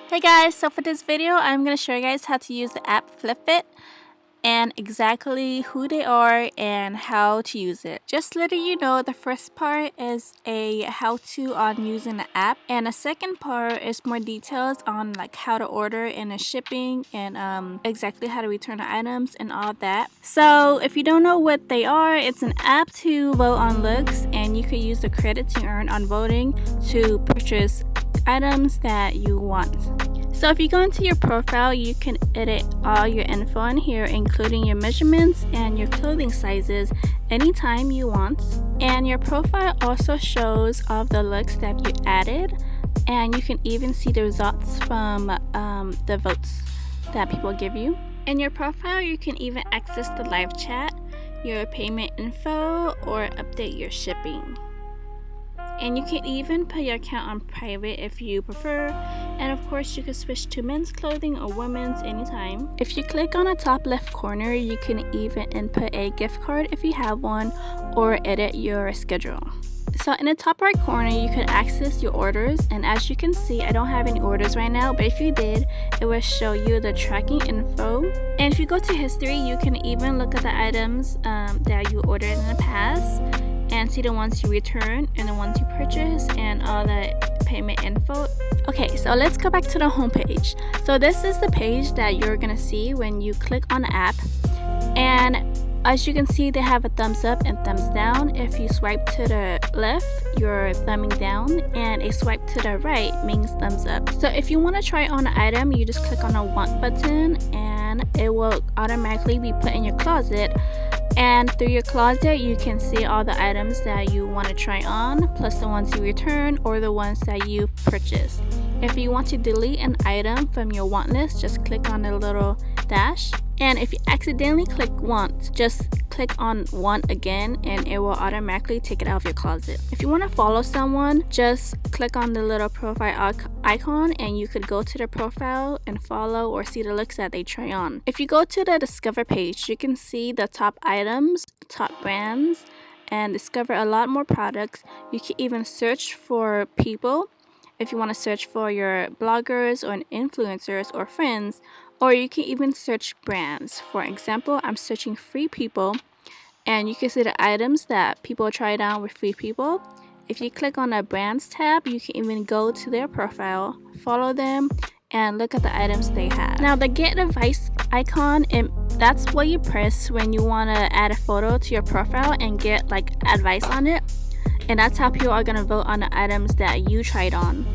Hey guys, so for this video I'm going to show you guys how to use the app Flipit and exactly who they are and how to use it. Just letting you know, the first part is a how-to on using the app, and the second part is more details on like how to order and the shipping and exactly how to return the items and all that. So if you don't know what they are, it's an app to vote on looks, and you could use the credits you earn on voting to purchase items that you want. So if you go into your profile, you can edit all your info in here, including your measurements and your clothing sizes anytime you want. And your profile also shows all of the looks that you added, and you can even see the results from the votes that people give you. In your profile, you can even access the live chat, your payment info, or update your shipping. And you can even put your account on private if you prefer, and of course you can switch to men's clothing or women's anytime. If you click on the top left corner, you can even input a gift card if you have one, or edit your schedule. So in the top right corner, you can access your orders, and as you can see, I don't have any orders right now, but if you did, it will show you the tracking info. And if you go to history, you can even look at the items that you ordered in the past and see the ones you return and the ones you purchase and all the payment info. Okay, so let's go back to the home page. So this is the page that you're gonna see when you click on the app, and as you can see, they have a thumbs up and thumbs down. If you swipe to the left, you're thumbing down, and a swipe to the right means thumbs up. So if you want to try on an item, you just click on the want button and it will automatically be put in your closet. And through your closet, you can see all the items that you want to try on, plus the ones you return or the ones that you've purchased. If you want to delete an item from your want list, just click on the little dash. And if you accidentally click want, just click on want again and it will automatically take it out of your closet. If you want to follow someone, just click on the little profile icon and you could go to their profile and follow or see the looks that they try on. If you go to the discover page, you can see the top items, top brands, and discover a lot more products. You can even search for people if you want to search for your bloggers or influencers or friends, or you can even search brands. For example, I'm searching Free People, and you can see the items that people tried on with Free People. If you click on the brands tab, you can even go to their profile, follow them, and look at the items they have. Now the get advice icon, that's what you press when you want to add a photo to your profile and get like advice on it. And that's how people are going to vote on the items that you tried on.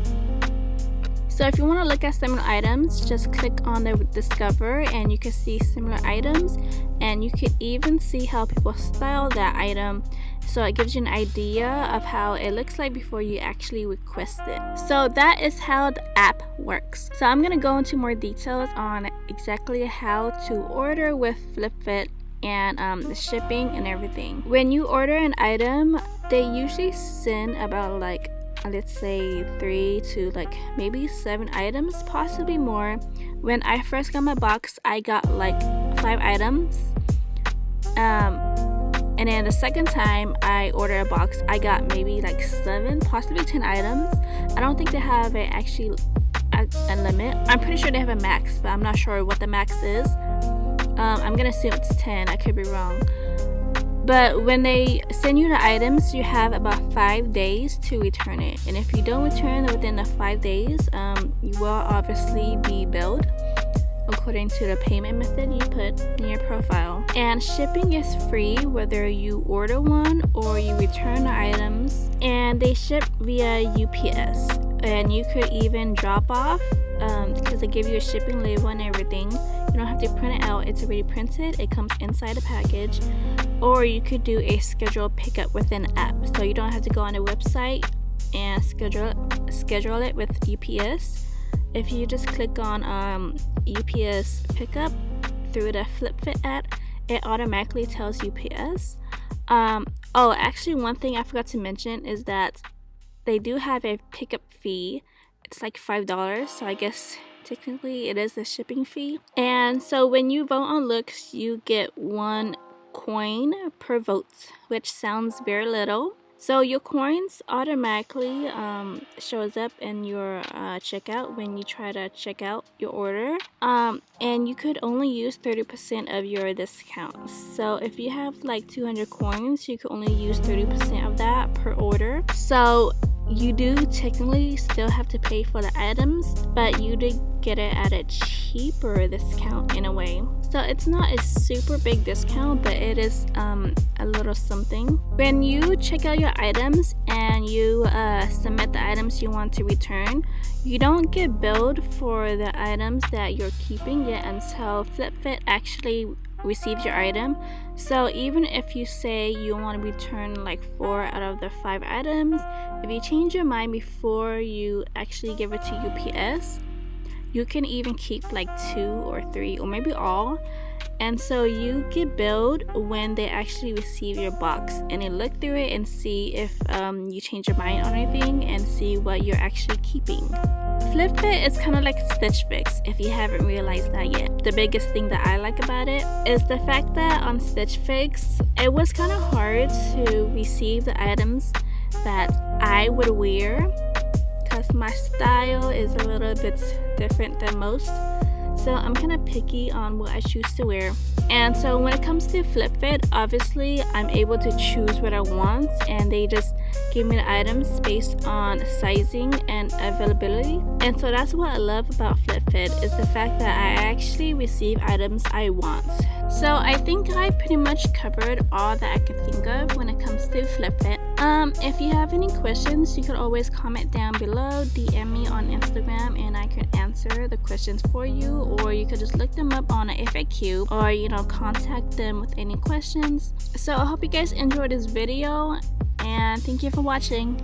So if you want to look at similar items, just click on the discover and you can see similar items, and you can even see how people style that item, so it gives you an idea of how it looks like before you actually request it. So that is how the app works. So I'm going to go into more details on exactly how to order with Flipit and the shipping and everything. When you order an item, they usually send about like, let's say 3 to like maybe 7 items, possibly more. When I first got my box, I got like 5 items, and then the second time I ordered a box, I got maybe like 7, possibly 10 items. I don't think they have a limit. I'm pretty sure they have a max, but I'm not sure what the max is. I'm gonna assume it's 10, I could be wrong. But when they send you the items, you have about 5 days to return it. And if you don't return within the 5 days, you will obviously be billed according to the payment method you put in your profile. And shipping is free whether you order one or you return the items. And they ship via UPS. And you could even drop off because they give you a shipping label and everything. You don't have to print it out, it's already printed, it comes inside the package. Or you could do a scheduled pickup within the app, so you don't have to go on the website and schedule it with UPS. If you just click on UPS pickup through the Flipit app, it automatically tells UPS. Oh, actually one thing I forgot to mention is that they do have a pickup fee. It's like $5, so I guess technically it is a shipping fee. And so when you vote on looks, you get 1 coin per vote, which sounds very little. So your coins automatically shows up in your checkout when you try to check out your order, and you could only use 30% of your discounts. So if you have like 200 coins, you could only use 30% of that per order. So you do technically still have to pay for the items, but you did get it at a cheaper discount in a way. So it's not a super big discount, but it is a little something. When you check out your items and you submit the items you want to return, you don't get billed for the items that you're keeping yet until FlipFit actually receives your item. So even if you say you want to return like 4 out of the 5 items, if you change your mind before you actually give it to UPS, you can even keep like 2 or 3 or maybe all, and so you get billed when they actually receive your box, and they look through it and see if you change your mind on anything and see what you're actually keeping. FlipFit is kind of like Stitch Fix if you haven't realized that yet. The biggest thing that I like about it is the fact that on Stitch Fix it was kind of hard to receive the items that I would wear, because my style is a little bit different than most, so I'm kind of picky on what I choose to wear. And so when it comes to FlipFit, obviously I'm able to choose what I want, and they just give me the items based on sizing and availability. And so that's what I love about FlipFit, is the fact that I actually receive items I want. So I think I pretty much covered all that I could think of when it comes to FlipFit. If you have any questions, you could always comment down below, DM me on Instagram, and I can answer the questions for you, or you could just look them up on an FAQ, or contact them with any questions. So I hope you guys enjoyed this video, and thank you for watching.